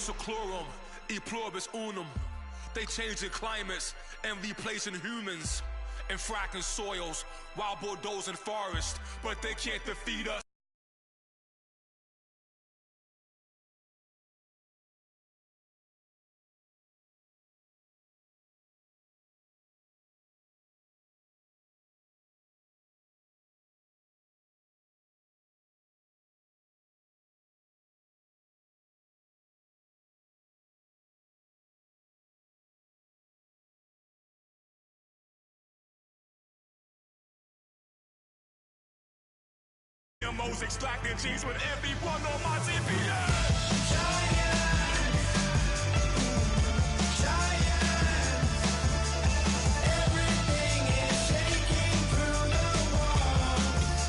seclorum, e pluribus unum. They changing climates and replacing humans and fracking soils while bulldozing forests, but they can't defeat us. GMOs extracting genes with everyone on my TPS. Giants, giants, everything is shaking through the walls.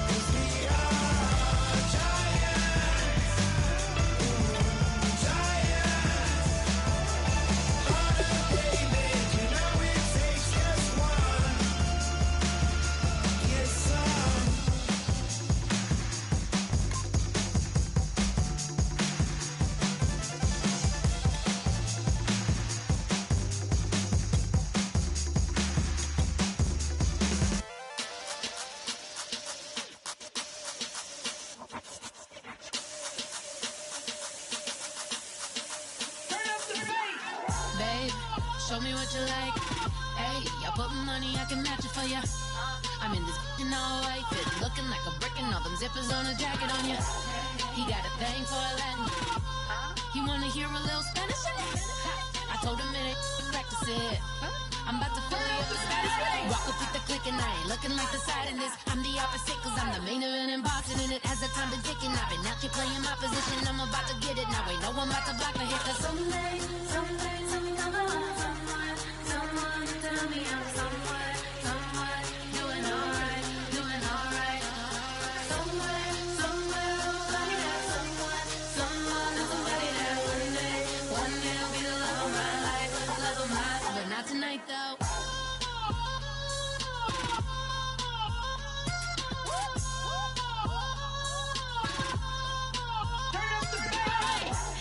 'Cause we are giants, giants. Heart of David, you know it takes just one. Yes, son. Babe, show me what you like. Hey, I put money, I can match it for ya. I'm in this in all white fit, looking like a brick and all them zippers on a jacket on ya. He got a thing for a Latin. He wanna hear a little Spanish in it. I told him it ain't practice it. I'm about to fully up the status. Rock up with the click and I ain't looking like the side in this. I'm the opposite cause I'm the main event and boxing in it. As the time been ticking, I've been out here playing my position. I'm about to get it now. Ain't no one about to block the hit. Cause someday, something come along. Someone tell me I'm somewhere, doing alright. Somewhere, somebody that someone, somebody that one day will be the love of my life, but not tonight though.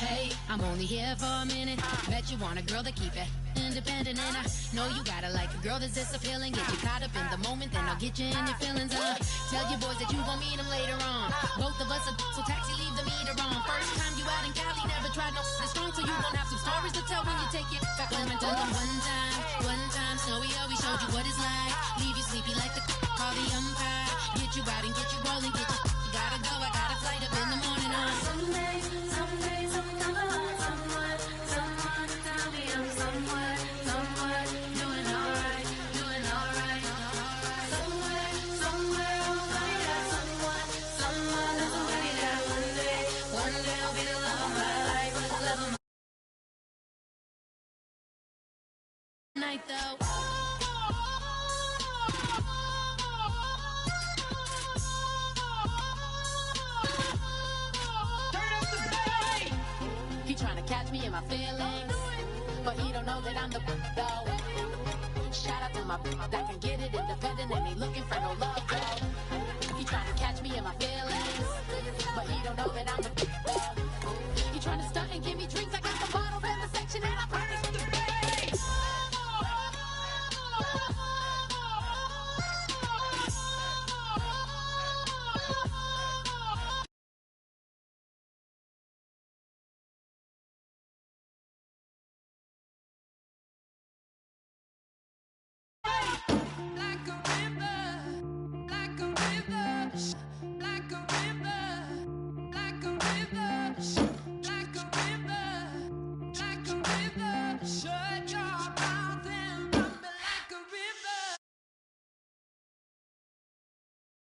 Hey, I'm only here for a minute. Bet you want a girl to keep it independent, and I know you gotta like a girl that's this appealing. Get you caught up in the moment, then I'll get you in your feelings. Tell your boys that you gon' meet them later on. Both of us are so taxi, leave the meter on. First time you out in Cali, never tried no strong, so you gon' have some stories to tell when you take it back home and tell them one time, Snowy always showed you what it's like. Leave you sleepy like the call the umpire. Get you out and get you rolling, get you gotta go. I got a flight up in the morning on someday, something come along. Someone tell me I'm somewhere, doing alright. Somewhere, somebody that somebody that one day will be the love of my life, love of my night though. He tryna catch me in my feelings, but he don't know that I'm the though. Shout out to my that can get it independent and ain't looking for no love though. He tryna catch me in my feelings, but he don't know that I'm the though. He tryna stunt and give me drinks. I got the bottles in the section and I promise to pay.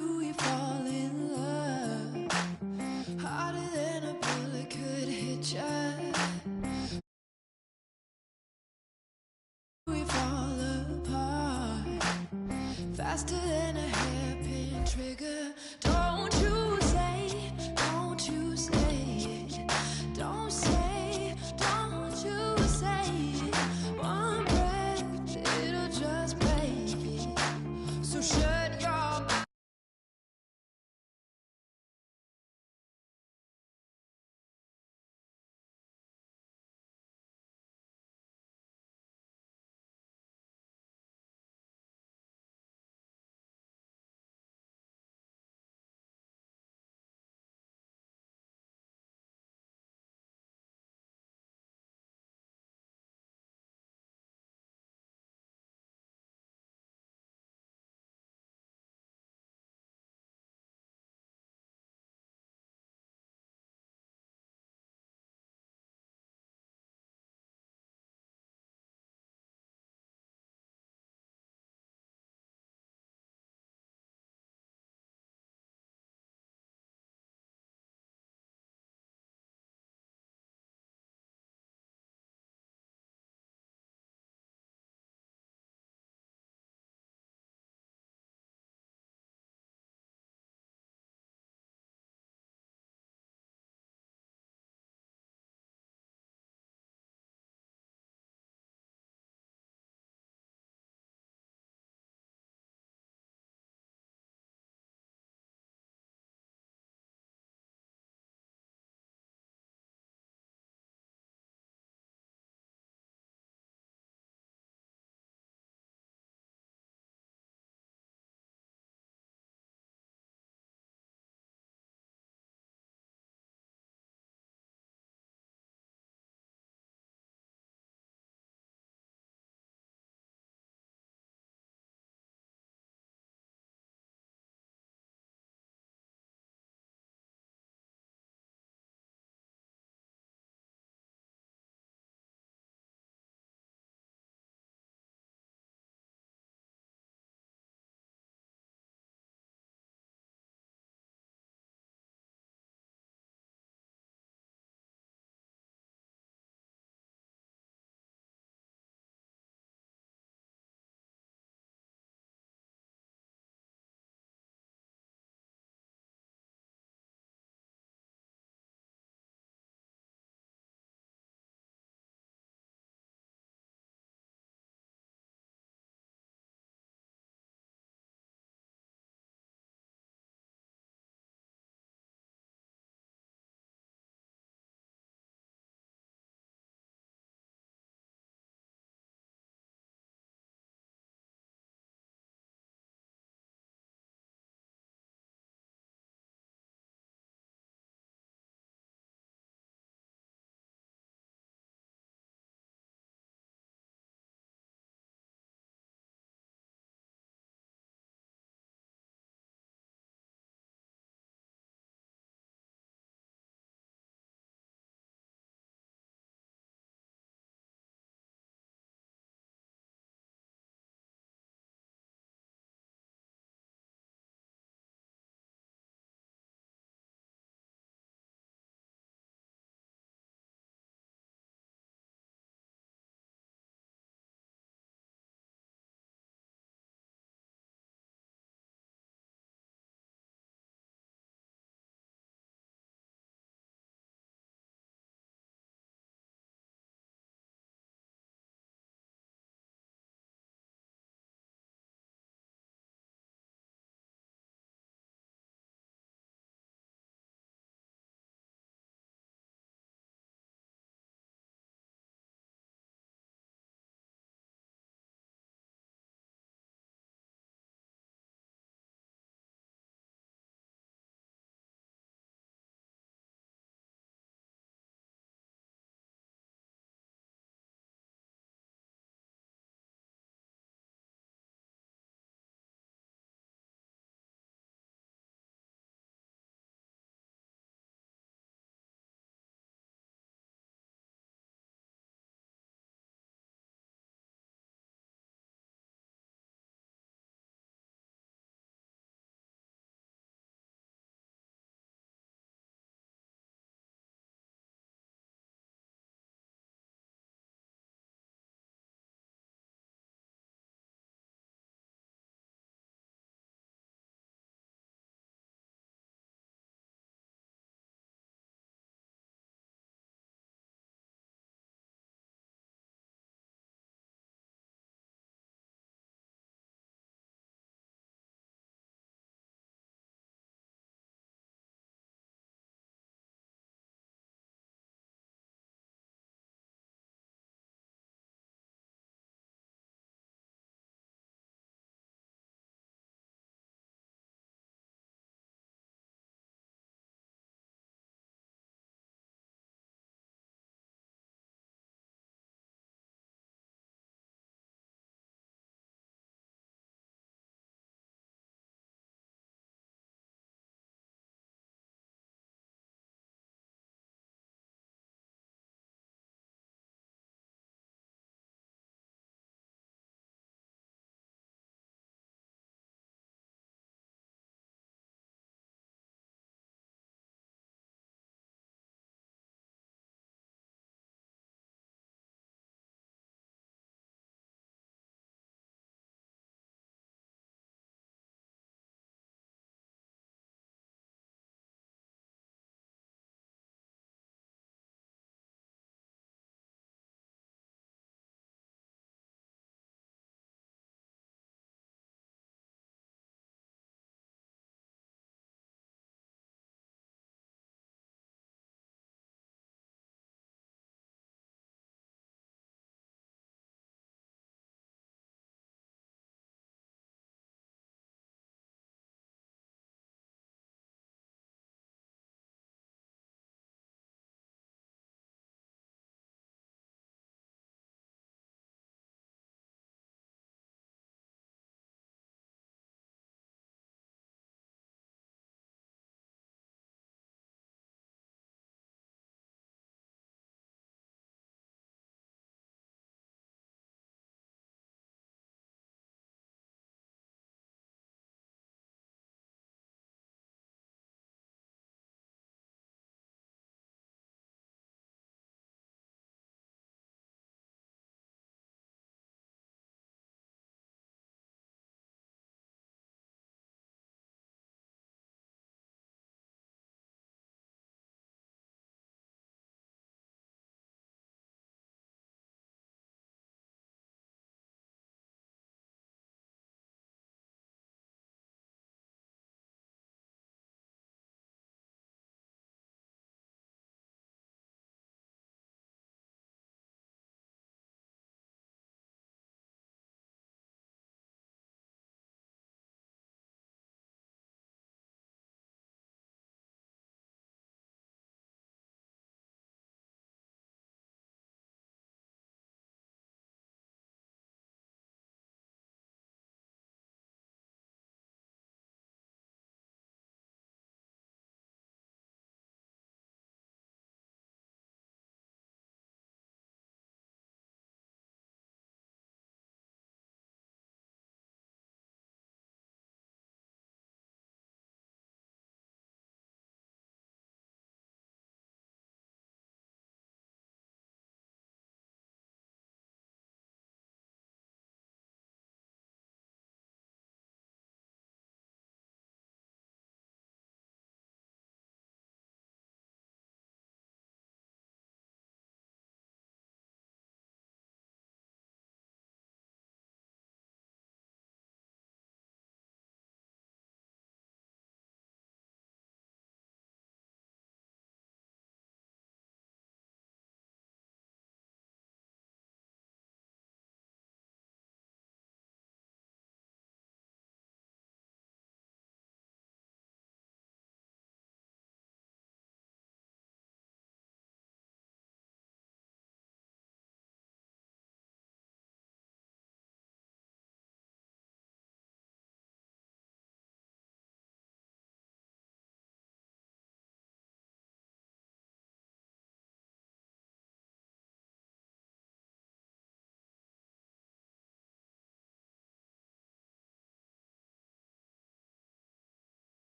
We fall in love harder than a bullet could hit ya. We fall apart faster than a hairpin trigger. Don't you say, don't you say it. Don't say, don't you say it. One breath, it'll just break it. So shut your mouth.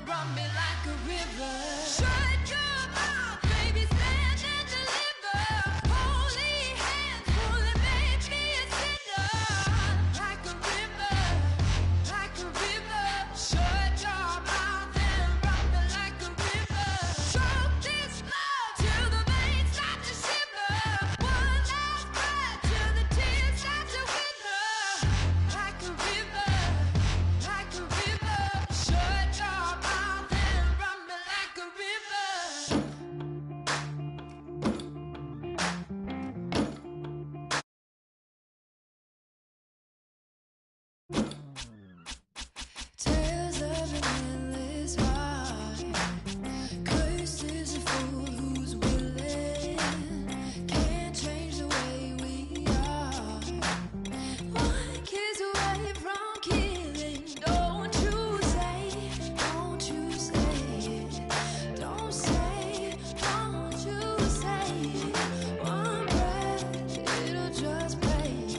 run me like a river. Shut your mouth, baby, stand and deliver. Holy hands, pulling, make me a sinner. Like a river, like a river. Shut your mouth and run me like a river. Choke this love till the veins start to shiver. One last breath till the tears start to wither. Like a river, like a river. Shut your mouth and run me like a river. Tales of an endless ride. Cursed is the fool who's willing. Can't change the way we are. One kiss away from killing. Don't you say it. Don't you say it. Don't say it. Don't you say it. One breath, it'll just break.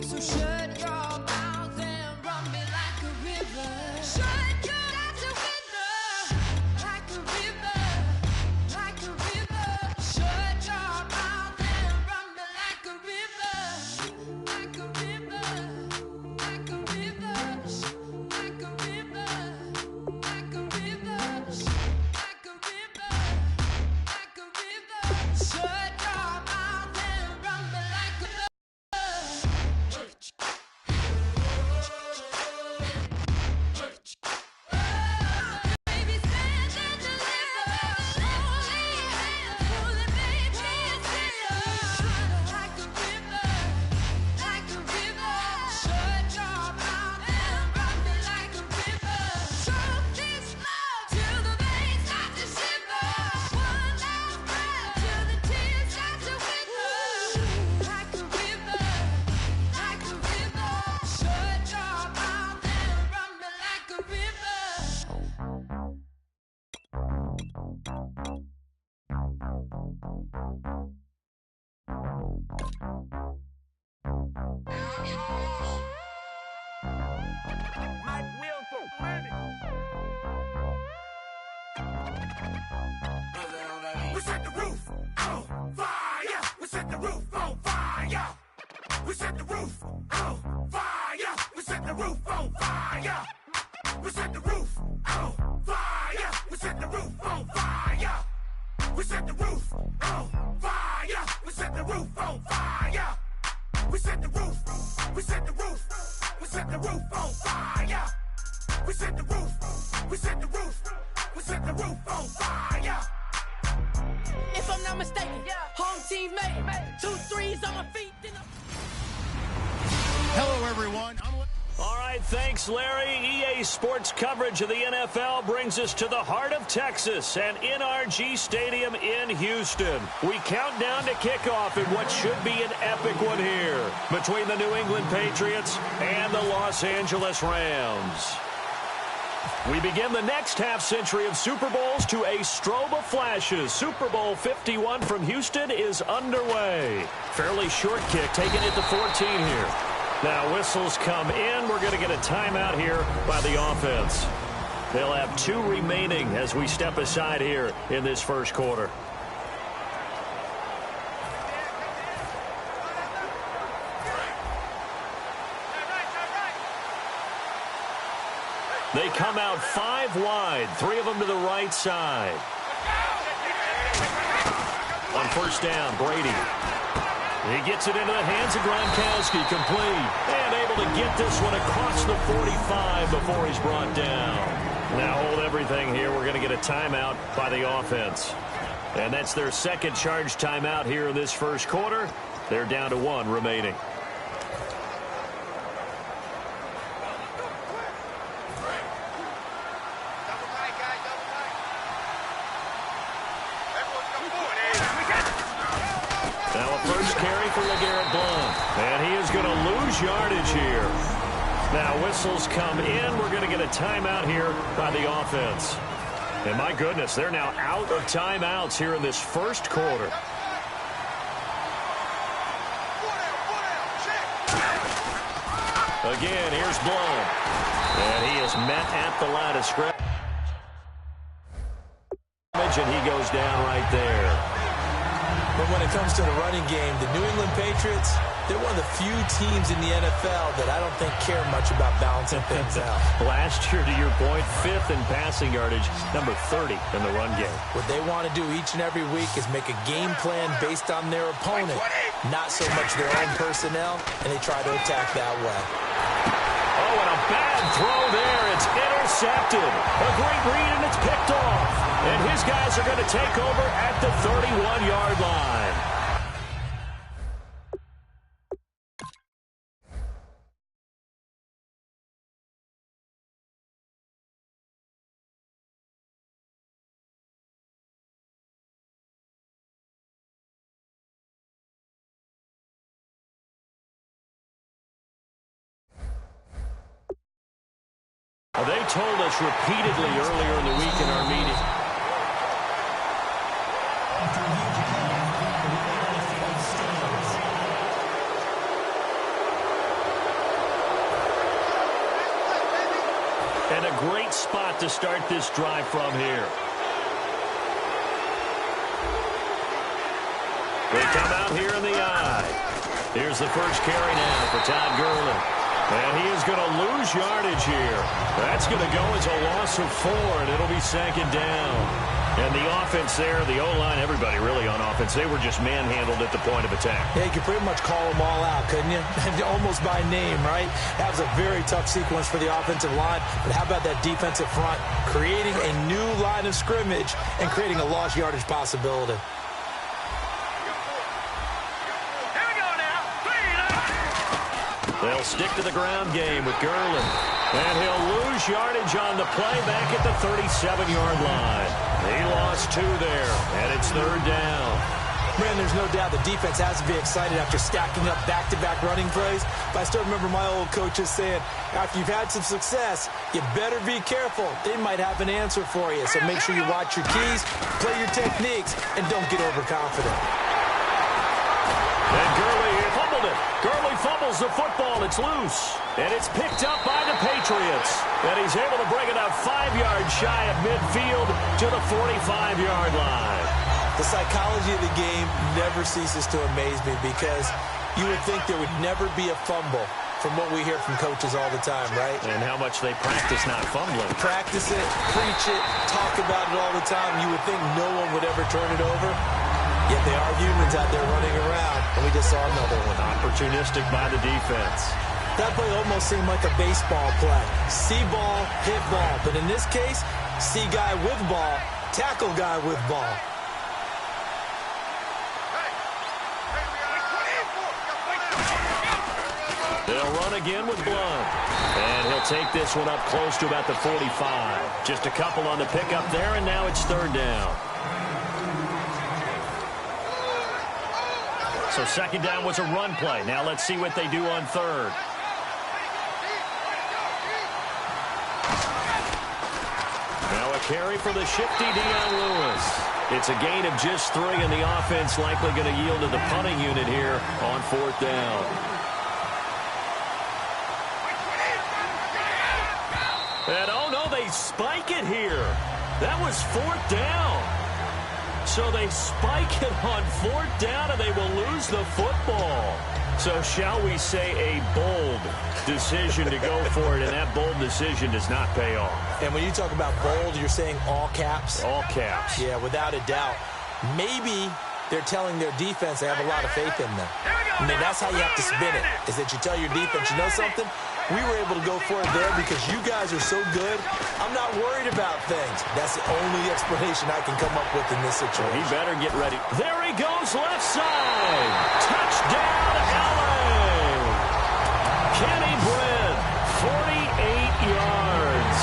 So shut your mouth and run me like a river. Shut your mouth to wither. Like a river, like a river. Shut your mouth and run me like a river. Like a river, like a river. Like a river, like a river. Like a river, like a river. Shut your mouth and run me like a river. Baby, stand and deliver. Holy hands, pulling, make me a sinner. Like a river, like a river. Shut your mouth and run me like a river. Choke this love till the veins start to shiver. One last breath till the tears start to wither. Like a river, like a river. Shut your mouth and run me like a river. We set the roof on fire. We set the roof on fire. We set the roof on fire. We set the roof on fire. We set the roof on fire. We set the roof on fire. We set the roof on fire. We set the roof on fire. We set the roof. We set the roof. We set the roof on fire. We set the roof. We set the roof. We set the roof on fire. If I'm not mistaken, home team made it. 2 threes on my feet. Hello, everyone. All right, thanks, Larry. EA Sports coverage of the NFL brings us to the heart of Texas and NRG Stadium in Houston. We count down to kickoff in what should be an epic one here between the New England Patriots and the Los Angeles Rams. We begin the next half-century of Super Bowls to a strobe of flashes. Super Bowl 51 from Houston is underway. Fairly short kick, taking it to 14 here. Now whistles come in. We're going to get a timeout here by the offense. They'll have 2 remaining as we step aside here in this first quarter. They come out 5 wide, 3 of them to the right side. On first down, Brady. He gets it into the hands of Gronkowski, complete. And able to get this one across the 45 before he's brought down. Now hold everything here. We're going to get a timeout by the offense. And that's their second charge timeout here in this first quarter. They're down to 1 remaining. Now a first carry for LeGarrette Blount. And he is going to lose yardage here. Now whistles come in. We're going to get a timeout here by the offense. And my goodness, they're now out of timeouts here in this first quarter. Again, here's Blount. And he is met at the line of scrimmage. down right there. But when it comes to the running game, the New England Patriots, they're one of the few teams in the NFL that I don't think care much about balancing things out. Last year, to your point, 5th in passing yardage, number 30 in the run game. What they want to do each and every week is make a game plan based on their opponent, not so much their own personnel, and they try to attack that way. Oh, and a bad throw there. It's intercepted. A great read, and it's picked off. And his guys are going to take over at the 31-yard line. Well, they told us repeatedly earlier in the week in our meeting. And a great spot to start this drive from here. They come out here in the eye. Here's the first carry now for Todd Gurley. And he is going to lose yardage here. That's going to go as a loss of 4, and it'll be 2nd down. And the offense there, the O-line, everybody really on offense, they were just manhandled at the point of attack. Yeah, you could pretty much call them all out, couldn't you? Almost by name, right? That was a very tough sequence for the offensive line. But how about that defensive front? Creating a new line of scrimmage and creating a lost yardage possibility. They'll stick to the ground game with Gurley. And he'll lose yardage on the play back at the 37-yard line. He lost 2 there, and it's 3rd down. Man, there's no doubt the defense has to be excited after stacking up back-to-back running plays. But I still remember my old coaches saying, after you've had some success, you better be careful. They might have an answer for you. So make sure you watch your keys, play your techniques, and don't get overconfident. And Gurley fumbled it. Gurley fumbles the football. It's loose. And it's picked up by the Patriots. And he's able to bring it out 5 yards shy of midfield to the 45-yard line. The psychology of the game never ceases to amaze me because you would think there would never be a fumble from what we hear from coaches all the time, right? And how much they practice not fumbling. Practice it, preach it, talk about it all the time. You would think no one would ever turn it over. Yet they are humans out there running around, and we just saw another one. Opportunistic by the defense. That play almost seemed like a baseball play. See ball, hit ball. But in this case, see guy with ball, tackle guy with ball. They'll run again with Blunt. And he'll take this one up close to about the 45. Just a couple on the pickup there, and now it's 3rd down. So 2nd down was a run play. Now let's see what they do on 3rd. Now a carry for the shifty Dion Lewis. It's a gain of just 3, and the offense likely going to yield to the punting unit here on 4th down. And oh no, they spike it here. That was 4th down. So they spike it on 4th down, and they will lose the football. So shall we say a bold decision to go for it, and that bold decision does not pay off. And when you talk about bold, you're saying all caps? All caps. Yeah, without a doubt. Maybe they're telling their defense they have a lot of faith in them. I mean, that's how you have to spin it, is that you tell your defense, you know something? We were able to go for it there because you guys are so good. I'm not worried about things. That's the only explanation I can come up with in this situation. He better get ready. There he goes, left side. Touchdown, LA. Kenny Britt, 48 yards.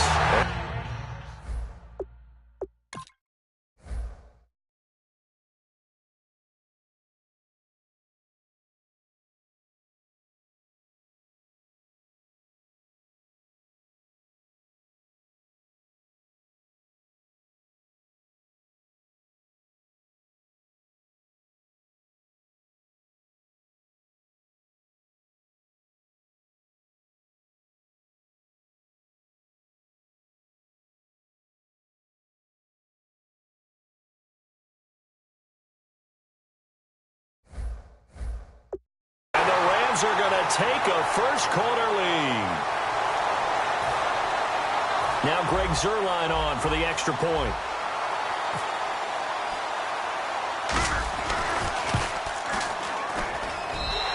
Rams are going to take a first-quarter lead. Now Greg Zuerlein on for the extra point.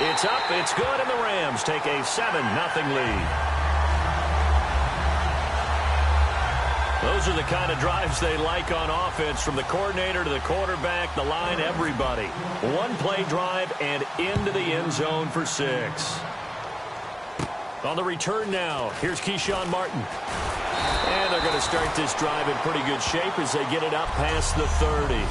It's up, it's good, and the Rams take a 7-0 lead. Those are the kind of drives they like on offense, from the coordinator to the quarterback, the line, everybody. One-play drive and into the end zone for 6. On the return now, here's Keyshawn Martin. And they're going to start this drive in pretty good shape as they get it up past the 30.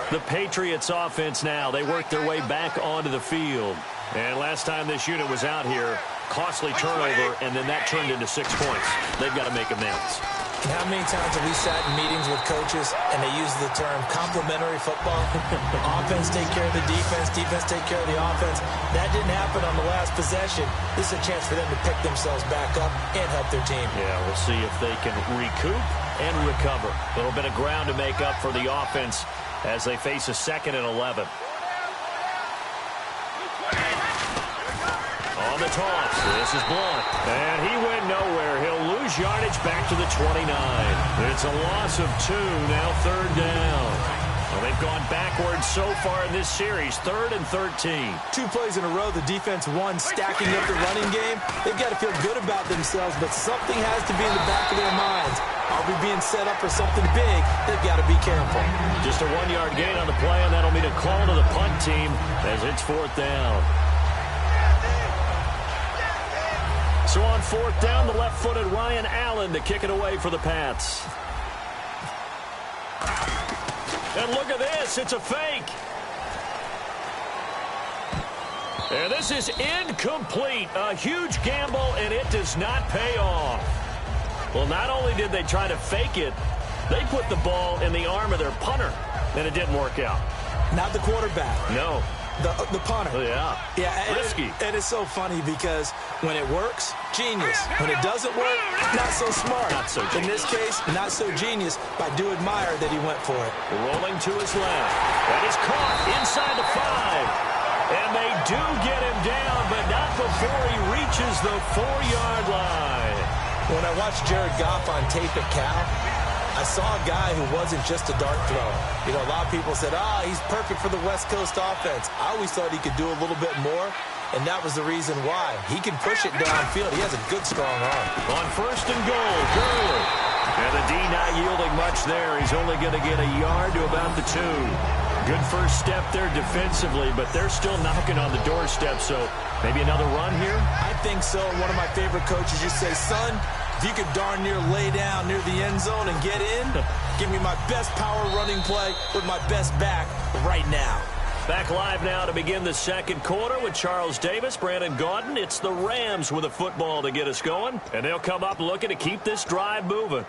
The Patriots offense now. They work their way back onto the field. And last time this unit was out here, costly turnover, and then that turned into 6 points. They've got to make amends. How many times have we sat in meetings with coaches and they use the term complementary football? Offense take care of the defense, defense take care of the offense. That didn't happen on the last possession. This is a chance for them to pick themselves back up and help their team. Yeah, we'll see if they can recoup and recover. A little bit of ground to make up for the offense as they face a 2nd and 11. On the toss, this is Blunt, and he went nowhere. He'll lose yardage back to the 29. It's a loss of 2, now 3rd down. Well, they've gone backwards so far in this series, 3rd and 13. 2 plays in a row, the defense won, stacking up the running game. They've got to feel good about themselves, but something has to be in the back of their minds. Are we being set up for something big? They've got to be careful. Just a 1-yard gain on the play, and that'll mean a call to the punt team as it's 4th down. So on 4th down, the left-footed Ryan Allen to kick it away for the Pats. And look at this. It's a fake. And this is incomplete. A huge gamble, and it does not pay off. Well, not only did they try to fake it, they put the ball in the arm of their punter, and it didn't work out. Not the quarterback. No. The punter. Oh, yeah. Yeah. Risky. And it's so funny because when it works, genius. When it doesn't work, not so smart. Not so genius. In this case, not so genius, but I do admire that he went for it. Rolling to his left. That is caught inside the 5. And they do get him down, but not before he reaches the 4-yard line. When I watched Jared Goff on tape at Cal, I saw a guy who wasn't just a dart thrower. You know, a lot of people said, he's perfect for the West Coast offense. I always thought he could do a little bit more, and that was the reason why. He can push it downfield. He has a good, strong arm. On 1st and goal, Gurley. And the D not yielding much there. He's only going to get a yard to about the 2. Good first step there defensively, but they're still knocking on the doorstep, so maybe another run here? I think so. One of my favorite coaches used to say, son, if you could darn near lay down near the end zone and get in, give me my best power running play with my best back right now. Back live now to begin the 2nd quarter with Charles Davis, Brandon Gaudin. It's the Rams with a football to get us going, and they'll come up looking to keep this drive moving.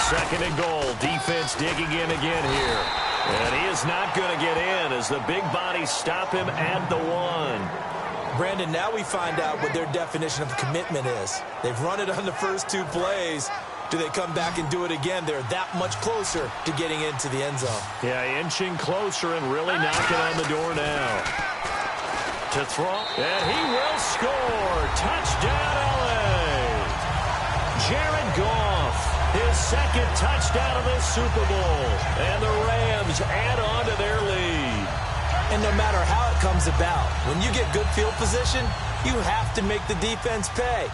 Second and goal. Defense digging in again here. And he is not going to get in as the big bodies stop him at the 1. Brandon, now we find out what their definition of commitment is. They've run it on the first 2 plays. Do they come back and do it again? They're that much closer to getting into the end zone. Yeah, inching closer and really knocking on the door now. To throw. And he will score. Touchdown, L.A. Jared Goff. His 2nd touchdown of this Super Bowl. And the Rams add on to their lead. And no matter how it comes about, when you get good field position, you have to make the defense pay.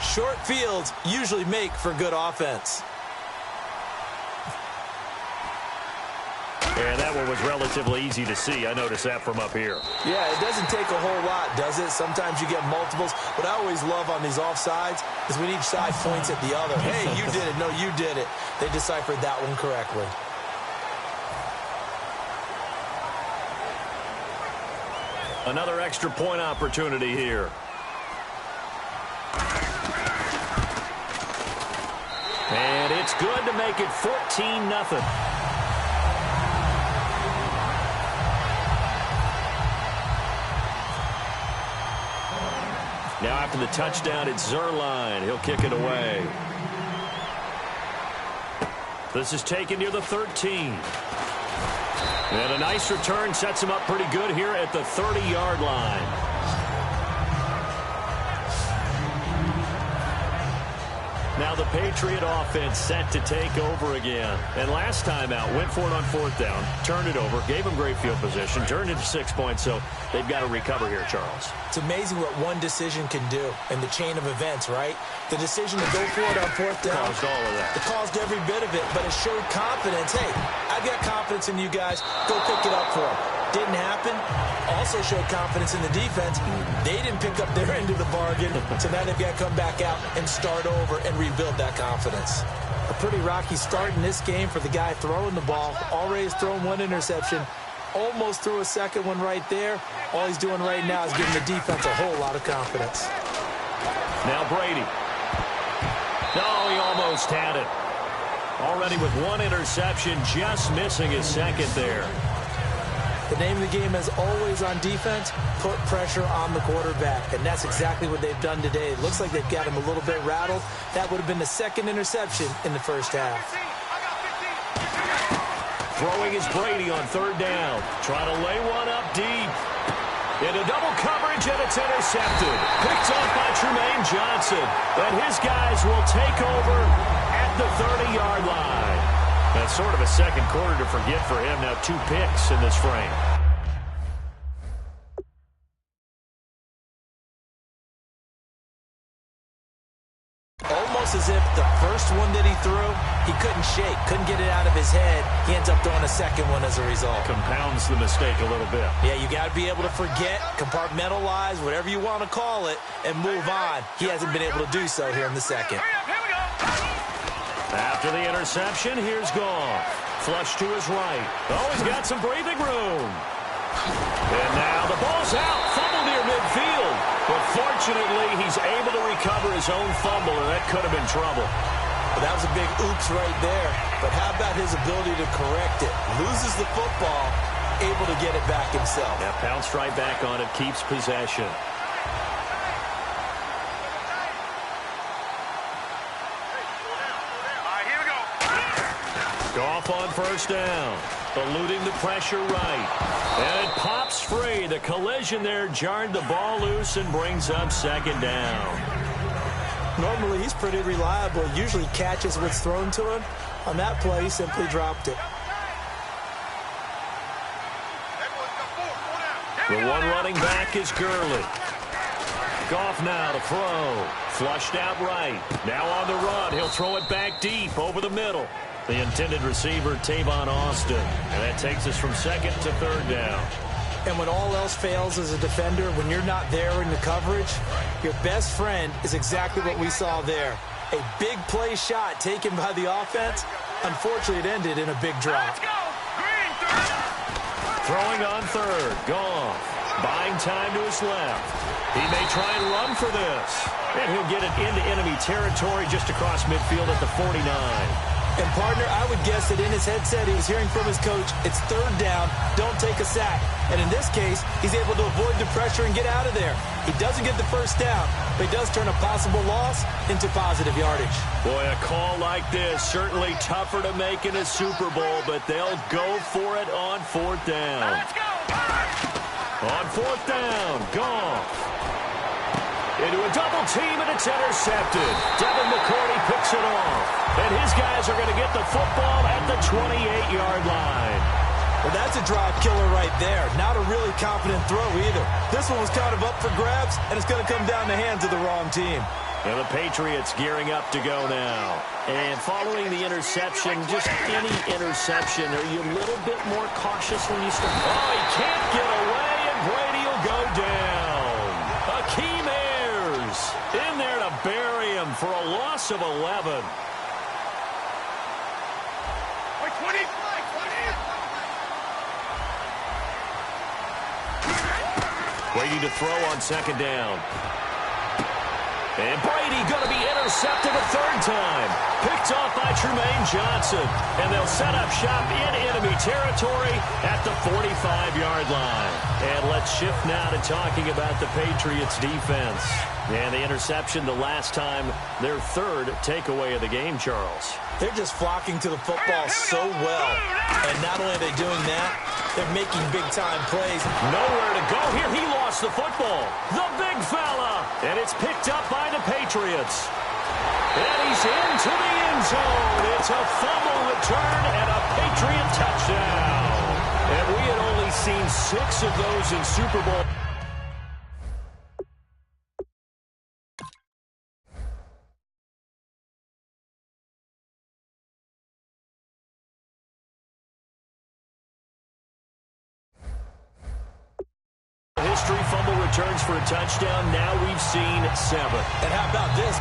Short fields usually make for good offense. And that one was relatively easy to see. I noticed that from up here. Yeah, it doesn't take a whole lot, does it? Sometimes you get multiples. What I always love on these offsides is when each side points at the other. Hey, you did it. No, you did it. They deciphered that one correctly. Another extra point opportunity here. good to make it 14-0. Now after the touchdown, it's Zerline. He'll kick it away. This is taken near the 13. And a nice return sets him up pretty good here at the 30-yard line. Now the Patriot offense set to take over again. And last time out, went for it on 4th down, turned it over, gave them great field position, turned into 6 points, so they've got to recover here, Charles. It's amazing what one decision can do in the chain of events, right? The decision to go for it on 4th down. Caused all of that. It caused every bit of it, but it showed confidence. Hey, I've got confidence in you guys. Go pick it up for them. Didn't happen. Also showed confidence in the defense. They didn't pick up their end of the bargain, so now they've got to come back out and start over and rebuild that confidence. A pretty rocky start in this game for the guy throwing the ball. Already has thrown one interception. Almost threw a second one right there. All he's doing right now is giving the defense a whole lot of confidence. Now Brady. No, he almost had it. Already with one interception, just missing his second there. The name of the game is always on defense, put pressure on the quarterback. And that's exactly what they've done today. It looks like they've got him a little bit rattled. That would have been the second interception in the first half. Throwing is Brady on 3rd down. Trying to lay one up deep. Into double coverage, and it's intercepted. Picked off by Tremaine Johnson. And his guys will take over at the 30-yard line. That's sort of a second quarter to forget for him. Now 2 picks in this frame. Almost as if the first one that he threw, he couldn't shake, couldn't get it out of his head. He ends up throwing a second one as a result. Compounds the mistake a little bit. Yeah, you got to be able to forget, compartmentalize, whatever you want to call it, and move on. He hasn't been able to do so here in the second. After the interception, here's Goff. Flush to his right. Oh, he's got some breathing room. And now the ball's out. Fumble near midfield. But fortunately, he's able to recover his own fumble, and that could have been trouble. Well, that was a big oops right there. But how about his ability to correct it? Loses the football, able to get it back himself. Yeah, pounced right back on it, keeps possession. Goff on 1st down, eluding the pressure right. And it pops free. The collision there jarred the ball loose and brings up 2nd down. Normally, he's pretty reliable. Usually catches what's thrown to him. On that play, he simply dropped it. The one running back is Gurley. Goff now to throw. Flushed out right. Now on the run. He'll throw it back deep over the middle. The intended receiver, Tavon Austin. And that takes us from 2nd to 3rd down. And when all else fails as a defender, when you're not there in the coverage, your best friend is exactly what we saw there. A big play shot taken by the offense. Unfortunately, it ended in a big drop. Throwing on 3rd. Goff. Buying time to his left. He may try and run for this. And he'll get it into enemy territory just across midfield at the 49. And, partner, I would guess that in his headset he was hearing from his coach, it's 3rd down, don't take a sack. And in this case, he's able to avoid the pressure and get out of there. He doesn't get the 1st down, but he does turn a possible loss into positive yardage. Boy, a call like this, certainly tougher to make in a Super Bowl, but they'll go for it on 4th down. Let's go! On 4th down, Goff. Into a double team, and it's intercepted. Devin McCourty picks it off. And his guys are going to get the football at the 28-yard line. Well, that's a drive killer right there. Not a really confident throw either. This one was kind of up for grabs, and it's going to come down the hands of the wrong team. And the Patriots gearing up to go now. And following the interception, just any interception, are you a little bit more cautious when you start? Oh, he can't get away, and Brady will go down. Akeem Ayers in there to bury him for a loss of 11. Waiting to throw on 2nd down. And Brady going to be intercepted a third time. Picked off by Trumaine Johnson. And they'll set up shop in enemy territory at the 45-yard line. And let's shift now to talking about the Patriots defense. And the interception the last time, their third takeaway of the game, Charles. They're just flocking to the football so well. And not only are they doing that, they're making big-time plays. Nowhere to go here. He lost the football. The big fella. And it's picked up by the Patriots. And he's into the end zone. It's a fumble return and a Patriot touchdown. And we had only seen 6 of those in Super Bowl. History fumble returns for a touchdown. Now we've seen 7. And how about this?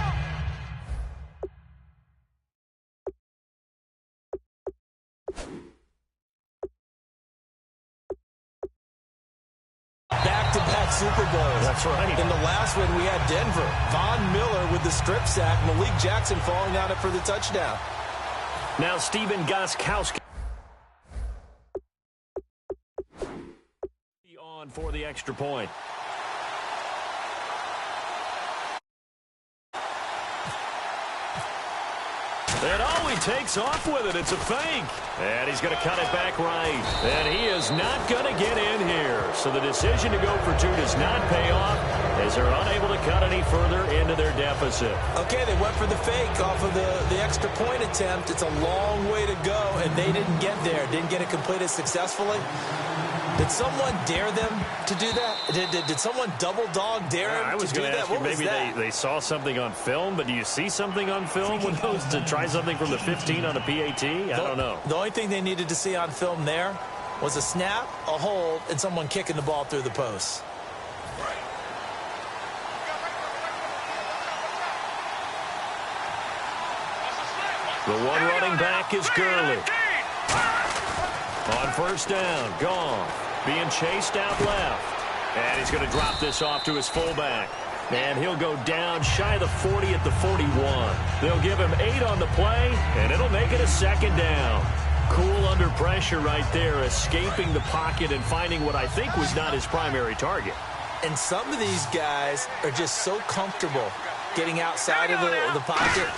Back-to-back Super Bowls. That's right. In the last one, we had Denver. Von Miller with the strip sack. Malik Jackson falling on it for the touchdown. Now Steven Gostkowski on for the extra point. And he takes off with it. It's a fake. And he's going to cut it back right. And he is not going to get in here. So the decision to go for 2 does not pay off as they're unable to cut any further into their deficit. Okay, they went for the fake off of the extra point attempt. It's a long way to go, and they didn't get there. Didn't get it completed successfully. Did someone dare them to do that? Did someone double dog dare them to do that? What was that? Maybe they saw something on film, but do you see something on film when those to try something from the 15 on a PAT? I don't know. The only thing they needed to see on film there was a snap, a hold, and someone kicking the ball through the post. The one running back is Gurley. On first down, gone. Being chased out left. And he's going to drop this off to his fullback. And he'll go down shy of the 40 at the 41. They'll give him 8 on the play, and it'll make it a second down. Cool under pressure right there, escaping the pocket and finding what I think was not his primary target. And some of these guys are just so comfortable getting outside of the pocket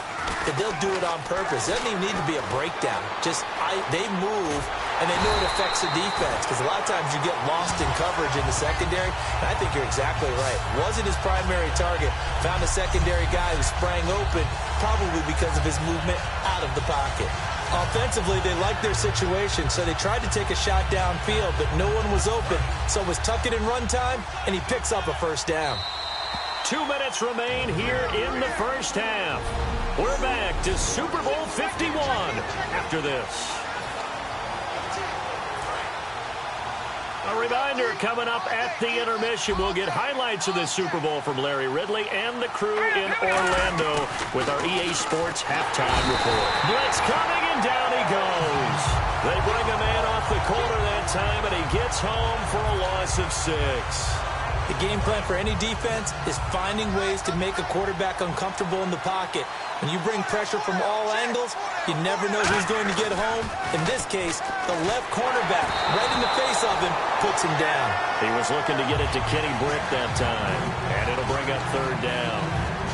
that they'll do it on purpose. It doesn't even need to be a breakdown. They move, and they know it affects the defense, because a lot of times you get lost in coverage in the secondary, and I think you're exactly right. Wasn't his primary target. Found a secondary guy who sprang open, probably because of his movement out of the pocket. Offensively, they liked their situation, so they tried to take a shot downfield, but no one was open. So it was tuck it in run time, and he picks up a first down. 2 minutes remain here in the first half. We're back to Super Bowl 51 after this. A reminder, coming up at the intermission, we'll get highlights of this Super Bowl from Larry Ridley and the crew in Orlando with our EA Sports halftime report. Blitz coming, and down he goes. They bring a man off the corner that time, and he gets home for a loss of 6. The game plan for any defense is finding ways to make a quarterback uncomfortable in the pocket. When you bring pressure from all angles, you never know who's going to get home. In this case, the left cornerback, right in the face of him, puts him down. He was looking to get it to Kenny Britt that time, and it'll bring up third down.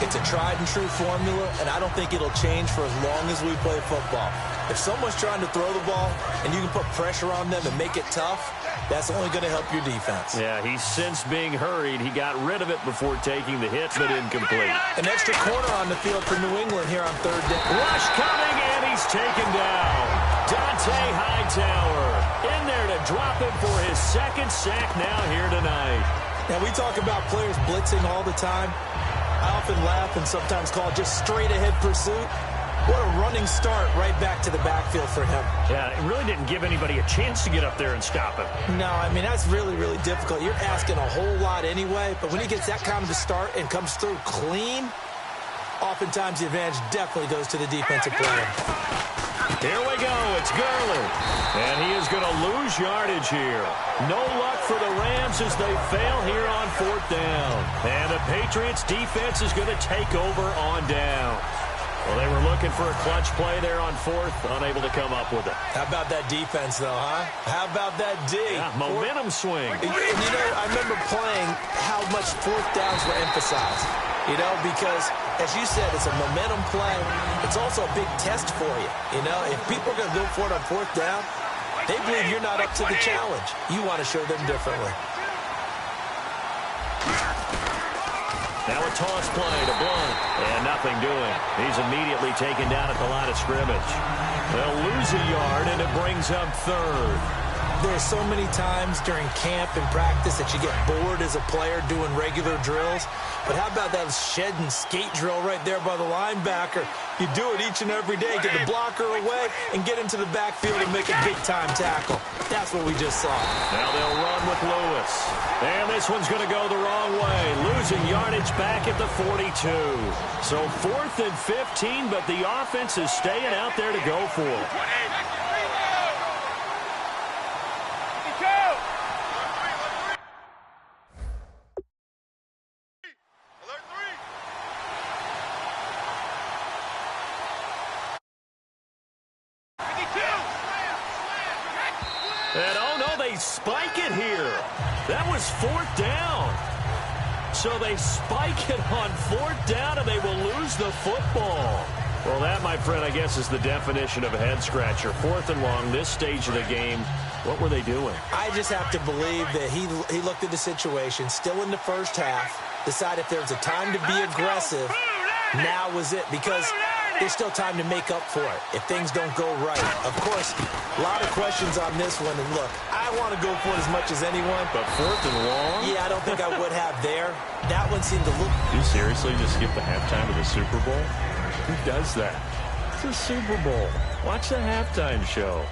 It's a tried-and-true formula, and I don't think it'll change for as long as we play football. If someone's trying to throw the ball and you can put pressure on them and make it tough, that's only going to help your defense. Yeah, he's since being hurried. He got rid of it before taking the hit, but incomplete. An extra corner on the field for New England here on third down. Rush coming, and he's taken down. Dante Hightower in there to drop him for his second sack now here tonight. Now, we talk about players blitzing all the time. I often laugh and sometimes call it just straight-ahead pursuit. What a running start right back to the backfield for him. Yeah, it really didn't give anybody a chance to get up there and stop him. No, I mean, that's really, really difficult. You're asking a whole lot anyway, but when he gets that kind of a start and comes through clean, oftentimes the advantage definitely goes to the defensive player. Here we go. It's Gurley. And he is going to lose yardage here. No luck for the Rams as they fail here on 4th down. And the Patriots defense is going to take over on down. Well, they were looking for a clutch play there on 4th, unable to come up with it. How about that defense, though, huh? How about that D? Yeah, momentum swing. And, you know, I remember playing how much 4th downs were emphasized. You know, because, as you said, it's a momentum play. It's also a big test for you. You know, if people are going to go for it on 4th down, they believe you're not up to the challenge. You want to show them differently. Now a toss play to Blunt, and nothing doing. He's immediately taken down at the line of scrimmage. They'll lose a yard, and it brings up 3rd. There's so many times during camp and practice that you get bored as a player doing regular drills. But how about that shed and skate drill right there by the linebacker? You do it each and every day. Get the blocker away and get into the backfield and make a big-time tackle. That's what we just saw. Now they'll run with Lewis. And this one's going to go the wrong way. Losing yardage back at the 42. So 4th and 15, but the offense is staying out there to go for it. And, oh, no, they spike it here. That was 4th down. So they spike it on 4th down, and they will lose the football. Well, that, my friend, I guess is the definition of a head-scratcher. 4th and long, this stage of the game. What were they doing? I just have to believe that he looked at the situation, still in the first half, decided if there was a time to be aggressive, now was it, because there's still time to make up for it if things don't go right. Of course, a lot of questions on this one. And look, I want to go for it as much as anyone. But 4th and long? Yeah, I don't think I would have there. That one seemed to look... You seriously just skip the halftime of the Super Bowl? Who does that? It's a Super Bowl. Watch the halftime show.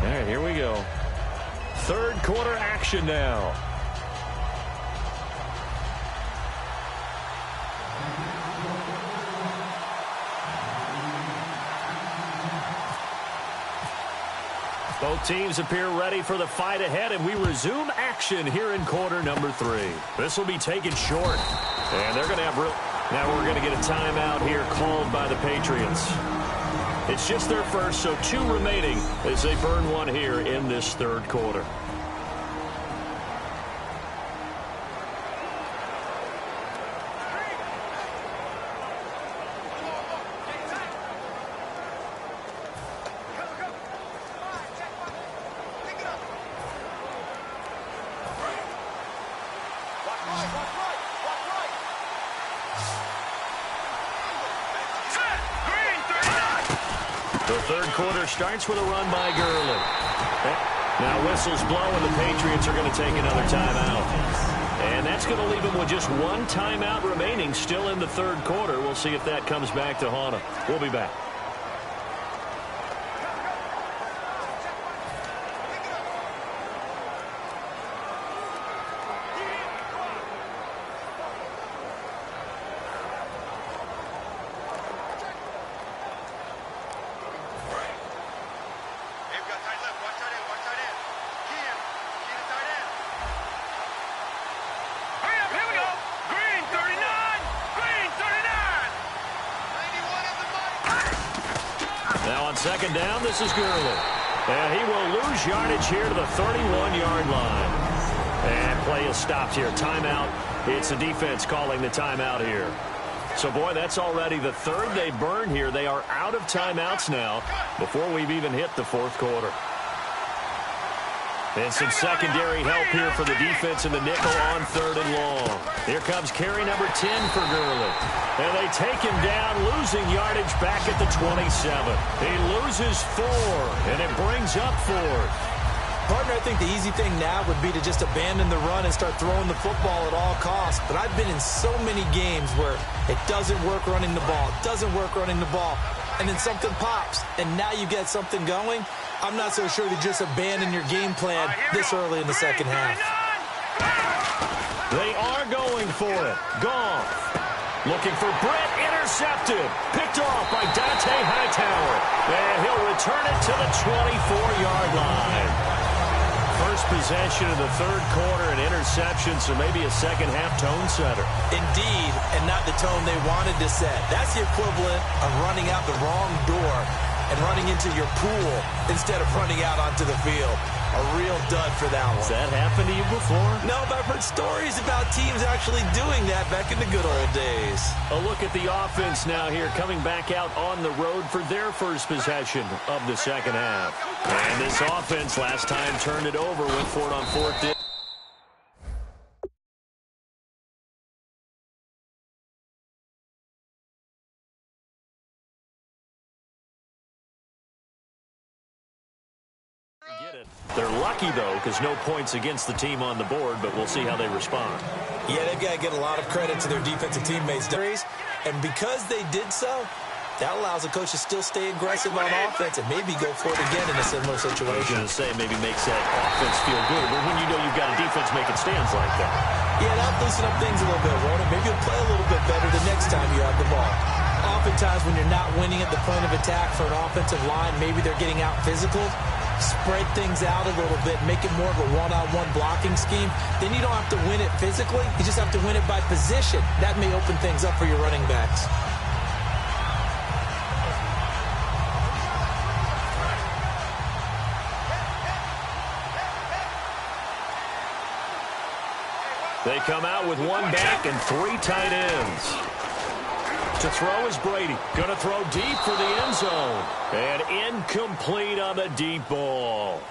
All right, here we go. 3rd quarter action now. Both teams appear ready for the fight ahead, and we resume action here in quarter number 3. This will be taken short, and they're going to have... Now we're going to get a timeout here called by the Patriots. It's just their first, so 2 remaining as they burn one here in this 3rd quarter. The 3rd quarter starts with a run by Gurley. Now whistles blow, and the Patriots are going to take another timeout. And that's going to leave them with just 1 timeout remaining still in the 3rd quarter. We'll see if that comes back to haunt them. We'll be back. Now on 2nd down, this is Gurley. And he will lose yardage here to the 31-yard line. And play is stopped here. Timeout. It's the defense calling the timeout here. So, boy, that's already the 3rd they burn here. They are out of timeouts now before we've even hit the 4th quarter. And some secondary help here for the defense in the nickel on 3rd and long. Here comes carry number 10 for Gurley. And they take him down, losing yardage back at the 27. He loses 4, and it brings up 4th. Partner, I think the easy thing now would be to just abandon the run and start throwing the football at all costs. But I've been in so many games where it doesn't work running the ball, and then something pops, and now you get something going. I'm not so sure to just abandon your game plan this early in the 2nd half. They are going for it. Goff looking for Brett. intercepted. Picked off by Dante Hightower. And he'll return it to the 24-yard line. First possession of the third quarter, an interception, so maybe a second-half tone setter. Indeed, and not the tone they wanted to set. That's the equivalent of running out the wrong door and running into your pool instead of running out onto the field. A real dud for that one. Has that happened to you before? No, but I've heard stories about teams actually doing that back in the good old days. A look at the offense now here, coming back out on the road for their first possession of the second half. And this offense last time turned it over, went for it on fourth down. They're lucky, though, because no points against the team on the board, but we'll see how they respond. Yeah, they've got to get a lot of credit to their defensive teammates. And because they did so, that allows the coach to still stay aggressive on offense and maybe go for it again in a similar situation. I was going to say, maybe makes that offense feel good, but when you know you've got a defense making stands like that. Yeah, that'll loosen up things a little bit, won't it? Maybe you'll play a little bit better the next time you have the ball. Oftentimes when you're not winning at the point of attack for an offensive line, maybe they're getting out physical. Spread things out a little bit, make it more of a one-on-one blocking scheme. Then you don't have to win it physically. You just have to win it by position. That may open things up for your running backs. They come out with one back and three tight ends. To throw is Brady. Going to throw deep for the end zone. And incomplete on the deep ball.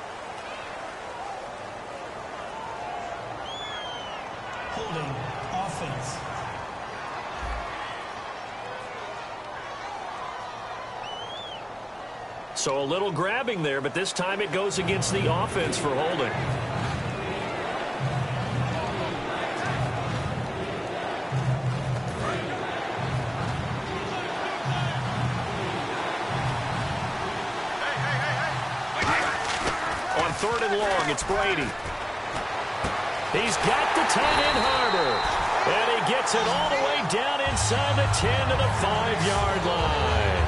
Holding offense. So a little grabbing there, but this time it goes against the offense for holding. Third and long, it's Brady. He's got the tight end Harbor. And he gets it all the way down inside the 10 to the 5-yard line.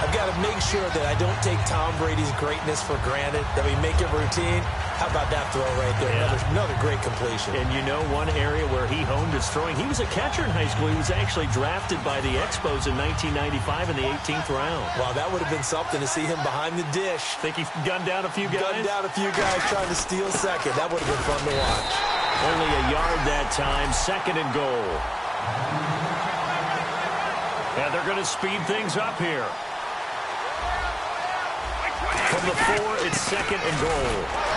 I've got to make sure that I don't take Tom Brady's greatness for granted, that we make it routine. How about that throw right there? Yeah. Another great completion. And you know one area where he honed his throwing, he was a catcher in high school. He was actually drafted by the Expos in 1995 in the 18th round. Wow, that would have been something to see him behind the dish. Think he gunned down a few guys? Gunned down a few guys trying to steal second. That would have been fun to watch. Only a yard that time, second and goal. And they're going to speed things up here. From the 4, it's second and goal.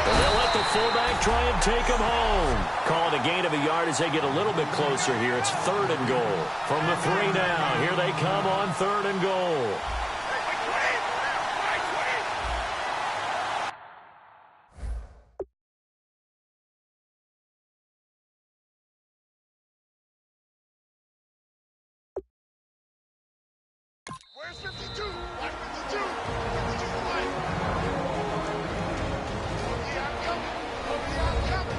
And they'll let the fullback try and take him home. Call it a gain of a yard as they get a little bit closer here. It's third and goal. From the 3 now, here they come on third and goal. Where's 52? Where's 52? 52 away. I'm coming. I'm coming.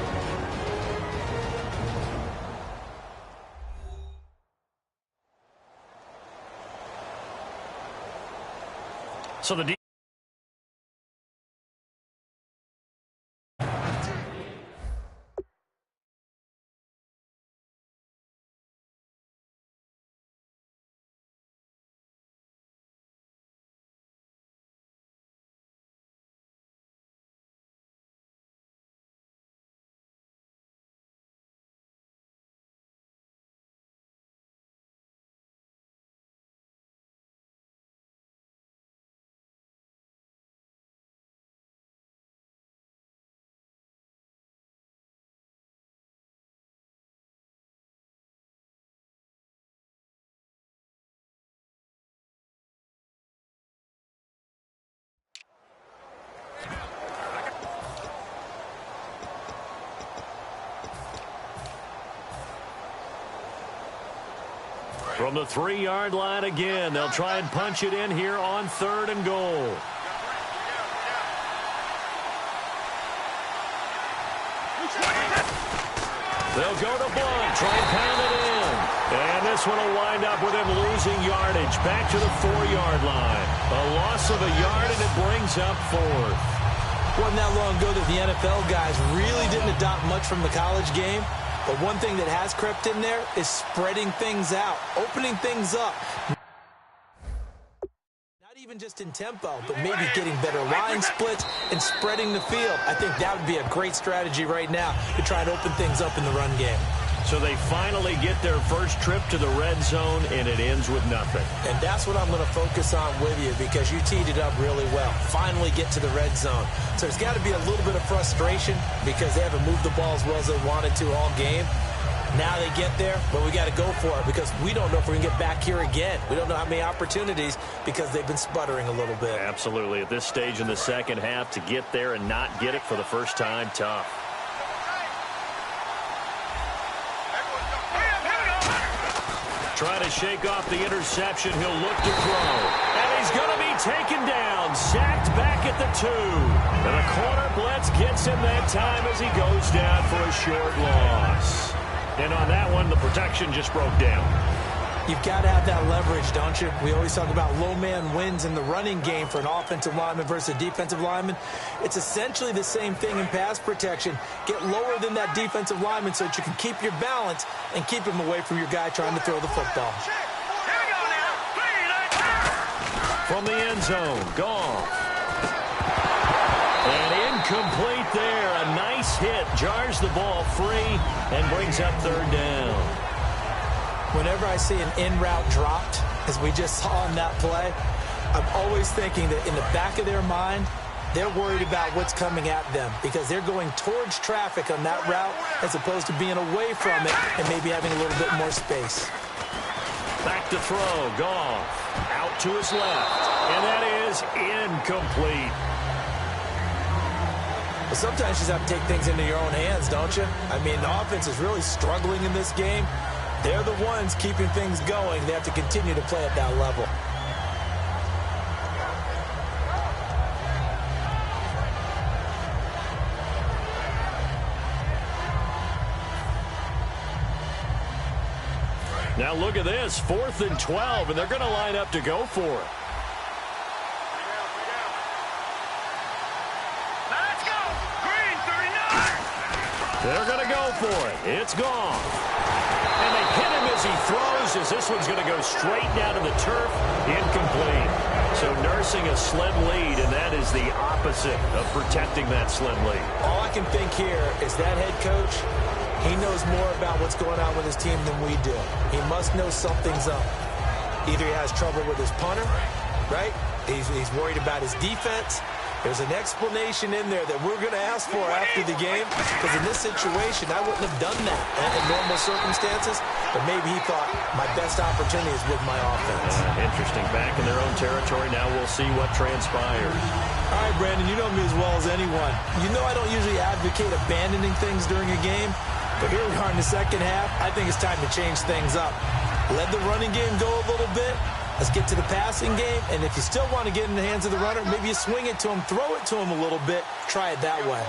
So the from the 3-yard line again, they'll try and punch it in here on third and goal. They'll go to Blunt, try and pound it in. And this one will wind up with him losing yardage. Back to the 4-yard line. A loss of a yard, and it brings up 4th. Wasn't that long ago that the NFL guys really didn't adopt much from the college game. But one thing that has crept in there is spreading things out, opening things up. Not even just in tempo, but maybe getting better line splits and spreading the field. I think that would be a great strategy right now to try and open things up in the run game. So they finally get their first trip to the red zone, and it ends with nothing. And that's what I'm going to focus on with you, because you teed it up really well. Finally get to the red zone. So there's got to be a little bit of frustration because they haven't moved the ball as well as they wanted to all game. Now they get there, but we got to go for it because we don't know if we're going to get back here again. We don't know how many opportunities because they've been sputtering a little bit. Absolutely. At this stage in the second half, to get there and not get it for the first time, tough. Trying to shake off the interception. He'll look to throw. And he's going to be taken down. Sacked back at the 2. And a corner blitz gets him that time as he goes down for a short loss. And on that one, the protection just broke down. You've got to have that leverage, don't you? We always talk about low man wins in the running game for an offensive lineman versus a defensive lineman. It's essentially the same thing in pass protection. Get lower than that defensive lineman so that you can keep your balance and keep him away from your guy trying to throw the football. From the end zone, Goff. And incomplete there. A nice hit. Jars the ball free and brings up 3rd down. Whenever I see an in-route dropped, as we just saw in that play, I'm always thinking that in the back of their mind, they're worried about what's coming at them because they're going towards traffic on that route as opposed to being away from it and maybe having a little bit more space. Back to throw. Goff out to his left, and that is incomplete. But sometimes you just have to take things into your own hands, don't you? I mean, the offense is really struggling in this game. They're the ones keeping things going. They have to continue to play at that level. Now look at this, 4th and 12, and they're going to line up to go for it. Let's go! Green 39! They're going to go for it. It's gone. And they hit him as he throws, as this one's going to go straight down to the turf. Incomplete. So nursing a slim lead, and that is the opposite of protecting that slim lead. All I can think here is that head coach, he knows more about what's going on with his team than we do. He must know something's up. Either he has trouble with his punter, right? He's worried about his defense. There's an explanation in there that we're going to ask for after the game, because in this situation, I wouldn't have done that in normal circumstances, but maybe he thought my best opportunity is with my offense. Interesting. Back in their own territory. Now we'll see what transpires. All right, Brandon, you know me as well as anyone. You know I don't usually advocate abandoning things during a game, but here we are in the second half. I think it's time to change things up. Let the running game go a little bit. Let's get to the passing game, and if you still want to get in the hands of the runner, maybe you swing it to him, throw it to him a little bit, try it that way.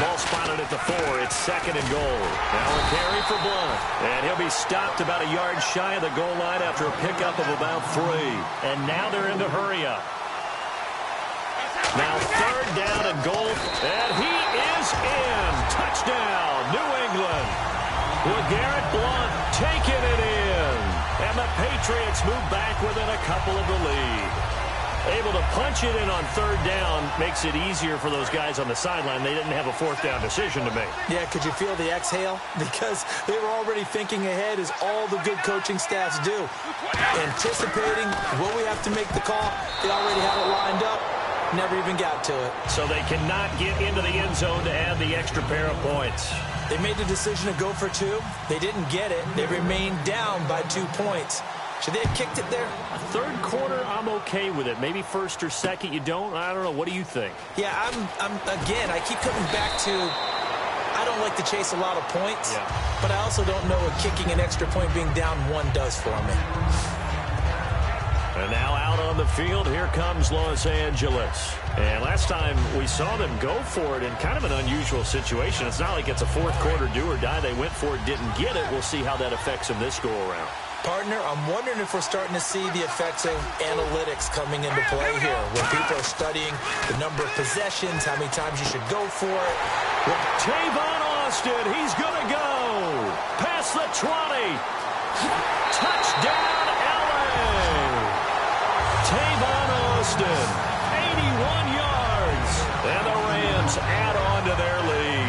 Ball spotted at the 4. It's 2nd and goal. Now a carry for Blunt. And he'll be stopped about a yard shy of the goal line after a pickup of about 3. And now they're into hurry up. Now 3rd down and goal. And he is in. Touchdown, New England. LeGarrette Blunt taking it in. And the Patriots move back within a couple of the lead. Able to punch it in on 3rd down makes it easier for those guys on the sideline. They didn't have a 4th down decision to make. Yeah, could you feel the exhale? Because they were already thinking ahead, as all the good coaching staffs do. Anticipating, will we have to make the call? They already have it lined up. Never even got to it. So they cannot get into the end zone to add the extra pair of points. They made the decision to go for 2. They didn't get it. They remained down by 2 points. Should they have kicked it there? 3rd quarter, I'm okay with it. Maybe 1st or 2nd, you don't. I don't know. What do you think? Yeah, again, I keep coming back to, I don't like to chase a lot of points, but I also don't know what kicking an extra point being down 1 does for me. And now out on the field, here comes Los Angeles. And last time we saw them go for it in kind of an unusual situation. It's not like it's a fourth quarter do or die. They went for it, didn't get it. We'll see how that affects them this go-around. Partner, I'm wondering if we're starting to see the effects of analytics coming into play here, where people are studying the number of possessions, how many times you should go for it. Tavon Austin, he's going to go. Past the 20. Touchdown, LA. Tavon Austin, 81 yards. And the Rams add on to their lead.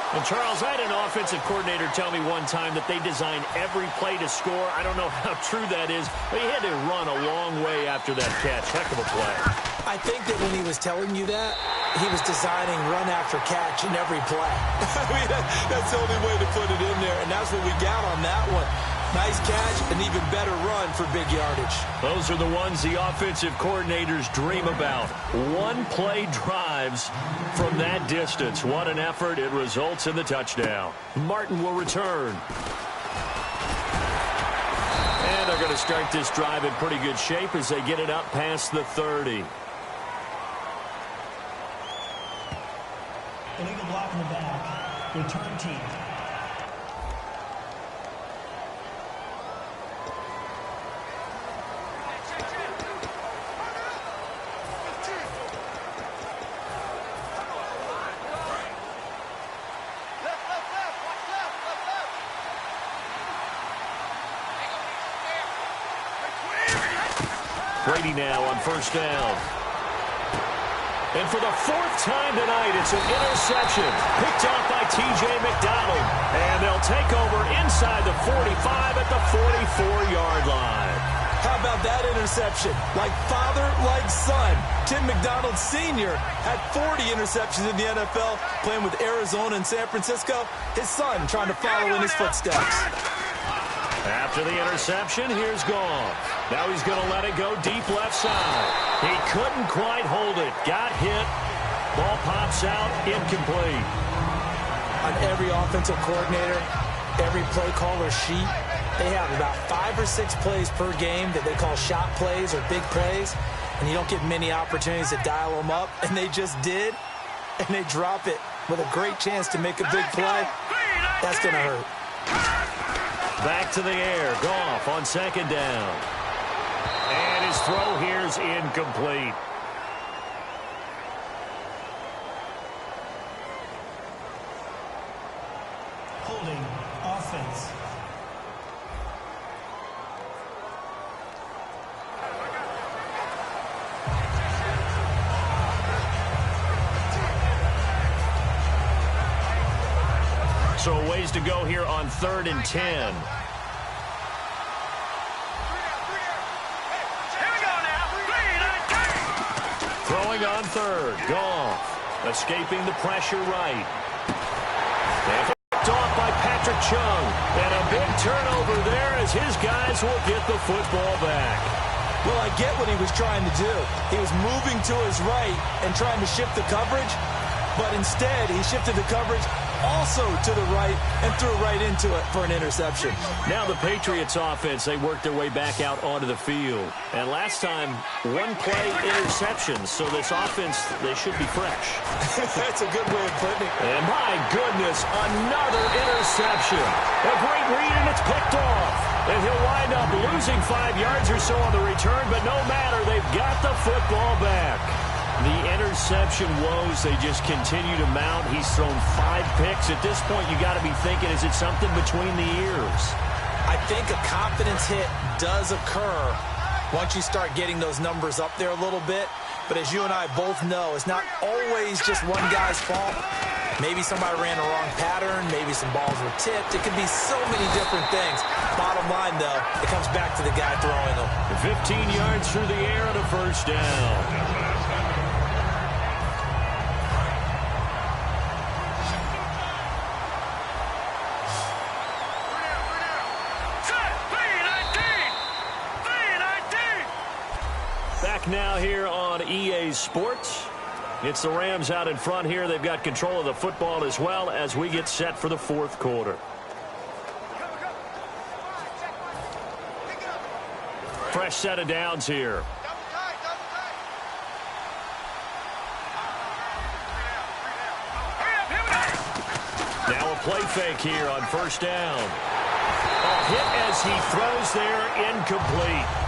And, Charles, I had an offensive coordinator tell me one time that they design every play to score. I don't know how true that is, but he had to run a long way after that catch. Heck of a play. I think that when he was telling you that, he was designing run after catch in every play. I mean, that's the only way to put it in there, and that's what we got on that one. Nice catch, an even better run for big yardage. Those are the ones the offensive coordinators dream about. One-play drives from that distance. What an effort. It results in the touchdown. Martin will return. And they're going to start this drive in pretty good shape as they get it up past the 30. Illegal block in the back. Return team. Brady now on first down. And for the fourth time tonight, it's an interception. Picked off by T.J. McDonald. And they'll take over inside the 45 at the 44-yard line. How about that interception? Like father, like son. Tim McDonald Sr. had 40 interceptions in the NFL, playing with Arizona and San Francisco. His son trying to follow in his footsteps. After the interception, here's Goff. Now he's going to let it go deep left side. He couldn't quite hold it. Got hit. Ball pops out. Incomplete. On every offensive coordinator, every play caller sheet, they have about 5 or 6 plays per game that they call shot plays or big plays, and you don't get many opportunities to dial them up, and they just did, and they drop it with a great chance to make a big play. That's going to hurt. Back to the air. Goff on second down. And his throw here's incomplete. Holding offense. So a ways to go here on 3rd and 10. Throwing on third. Goff. Escaping the pressure right. And picked off by Patrick Chung. And a big turnover there as his guys will get the football back. Well, I get what he was trying to do. He was moving to his right and trying to shift the coverage. But instead, he shifted the coverage also to the right and threw right into it for an interception. Now the Patriots offense, they worked their way back out onto the field. And last time, one-play interceptions. So this offense, they should be fresh. That's a good way of putting it. And my goodness, another interception. A great read, and it's picked off. And he'll wind up losing 5 yards or so on the return, but no matter, they've got the football back. The interception woes, they just continue to mount. He's thrown 5 picks. At this point, you got to be thinking, is it something between the ears? I think a confidence hit does occur once you start getting those numbers up there a little bit. But as you and I both know, it's not always just one guy's fault. Maybe somebody ran the wrong pattern. Maybe some balls were tipped. It can be so many different things. Bottom line, though, it comes back to the guy throwing them. 15 yards through the air and a first down. Now here on EA Sports. It's the Rams out in front here. They've got control of the football as well as we get set for the fourth quarter. Fresh set of downs here. Now a play fake here on first down. A hit as he throws there, incomplete.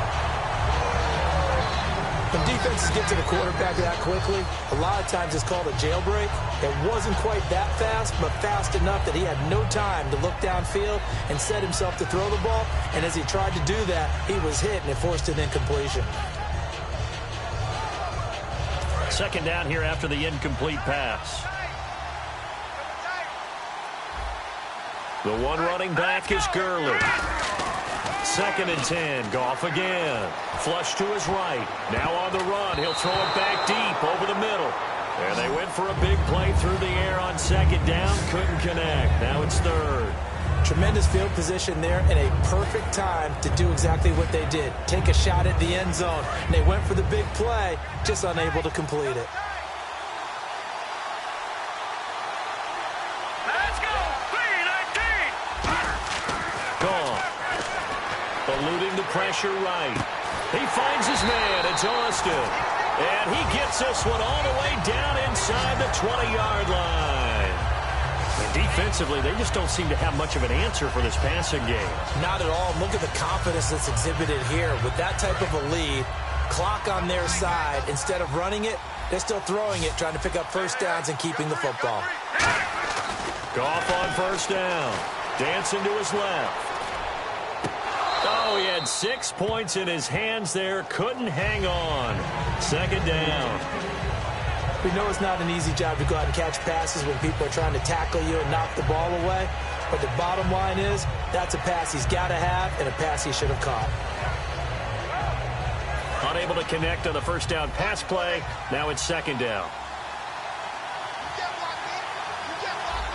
When defenses get to the quarterback that quickly, a lot of times it's called a jailbreak. It wasn't quite that fast, but fast enough that he had no time to look downfield and set himself to throw the ball. And as he tried to do that, he was hit, and it forced an incompletion. Second down here after the incomplete pass. The one running back is Gurley. Second and 10. Goff again. Flush to his right. Now on the run. He'll throw it back deep over the middle. And they went for a big play through the air on second down. Couldn't connect. Now it's third. Tremendous field position there and a perfect time to do exactly what they did. Take a shot at the end zone. And they went for the big play, just unable to complete it. Eluding the pressure right. He finds his man. It's Austin. And he gets this one all the way down inside the 20-yard line. And defensively, they just don't seem to have much of an answer for this passing game. Not at all. Look at the confidence that's exhibited here. With that type of a lead, clock on their side, instead of running it, they're still throwing it, trying to pick up first downs and keeping the football. Goff on first down. Dancing to his left. Oh, he had 6 points in his hands there. Couldn't hang on. Second down. We know it's not an easy job to go out and catch passes when people are trying to tackle you and knock the ball away. But the bottom line is, that's a pass he's got to have and a pass he should have caught. Unable to connect on the first down pass play. Now it's second down.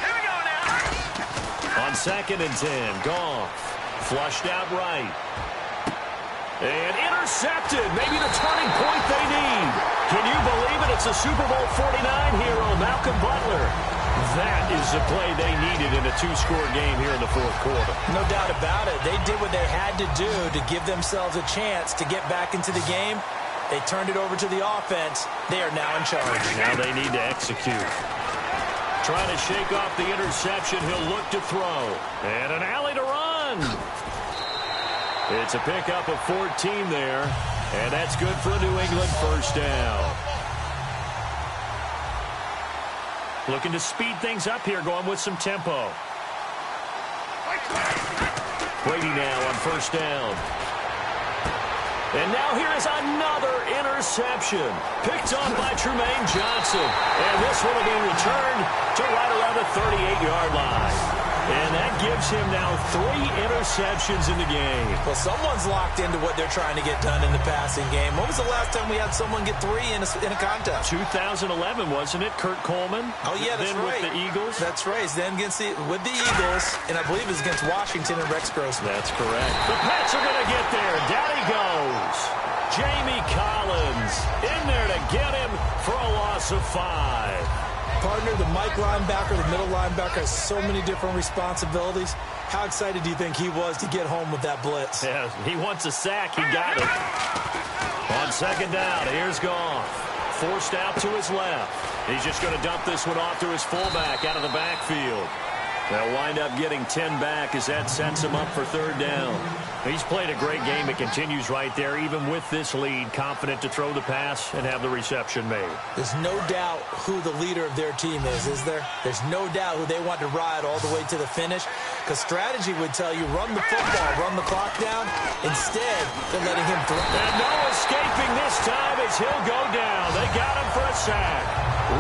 Here we go now. On second and 10, Goff. Flushed out right. And intercepted. Maybe the turning point they need. Can you believe it? It's a Super Bowl 49 hero, Malcolm Butler. That is the play they needed in a two-score game here in the fourth quarter. No doubt about it. They did what they had to do to give themselves a chance to get back into the game. They turned it over to the offense. They are now in charge. Now they need to execute. Trying to shake off the interception. He'll look to throw. And an alley to run. It's a pickup of 14 there. And that's good for a New England first down. Looking to speed things up here, going with some tempo. Brady now on first down. And now here is another interception. Picked off by Trumaine Johnson. And this one will be returned to right around the 38-yard line. And that gives him now 3 interceptions in the game. Well, someone's locked into what they're trying to get done in the passing game. When was the last time we had someone get 3 in a contest? 2011, wasn't it? Kurt Coleman. Oh, yeah, that's then right. With the Eagles. That's right. Then with the Eagles, and I believe it was against Washington and Rex Grossman. That's correct. The Pats are going to get there. Down he goes. Jamie Collins in there to get him for a loss of 5. Partner, the Mike linebacker, the middle linebacker, has so many different responsibilities. How excited do you think he was to get home with that blitz? Yeah, he wants a sack. He got it. On second down, here's Goff. Forced out to his left. He's just going to dump this one off to his fullback out of the backfield. They'll wind up getting 10 back as that sets him up for third down. He's played a great game. It continues right there, even with this lead, confident to throw the pass and have the reception made. There's no doubt who the leader of their team is there? There's no doubt who they want to ride all the way to the finish, because strategy would tell you run the football, run the clock down. Instead, they're letting him throw. And no escaping this time as he'll go down. They got him for a sack.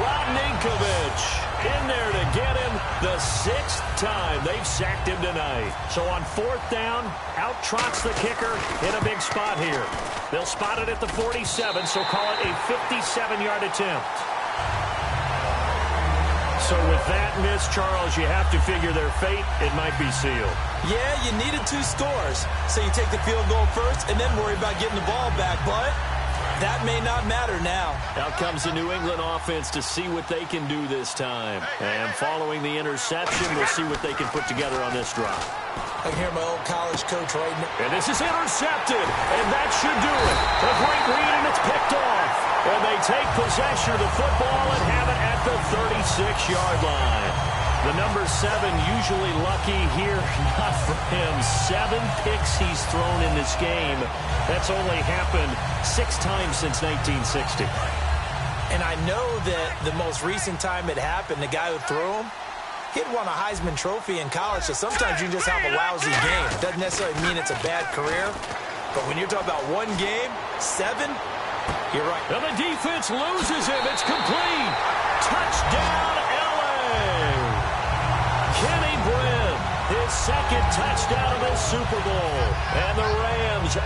Rodninkovich in there to get him the 6th time they've sacked him tonight. So on 4th down, out trots the kicker in a big spot here. They'll spot it at the 47, so call it a 57-yard attempt. So with that miss, Charles, you have to figure their fate. It might be sealed. Yeah, you needed 2 scores, so you take the field goal first and then worry about getting the ball back, but that may not matter now. Out comes the New England offense to see what they can do this time. And following the interception, we'll see what they can put together on this drive. I can hear my old college coach right now. And this is intercepted, and that should do it. A great read, and it's picked off. And they take possession of the football and have it at the 36-yard line. The number 7 usually lucky here. Not for him. 7 picks he's thrown in this game. That's only happened 6 times since 1960. And I know that the most recent time it happened, the guy who threw him, he'd won a Heisman Trophy in college, so sometimes you just have a lousy game. It doesn't necessarily mean it's a bad career, but when you're talking about one game, 7, you're right. And the defense loses him. It's complete. Touchdown, L.A. Kenny Brinn, his 2nd touchdown of this Super Bowl. And the Rams...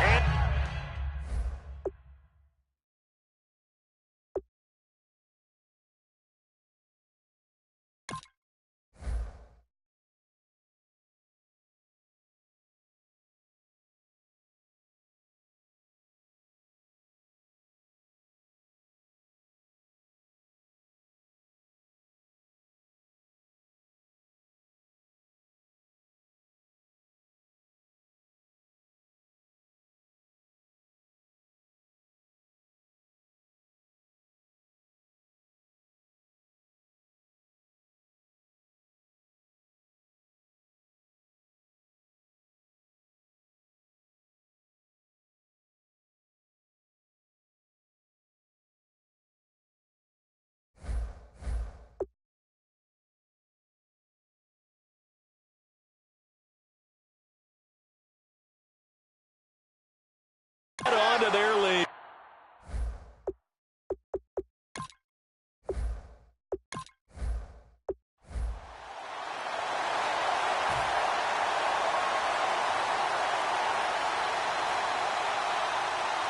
on to their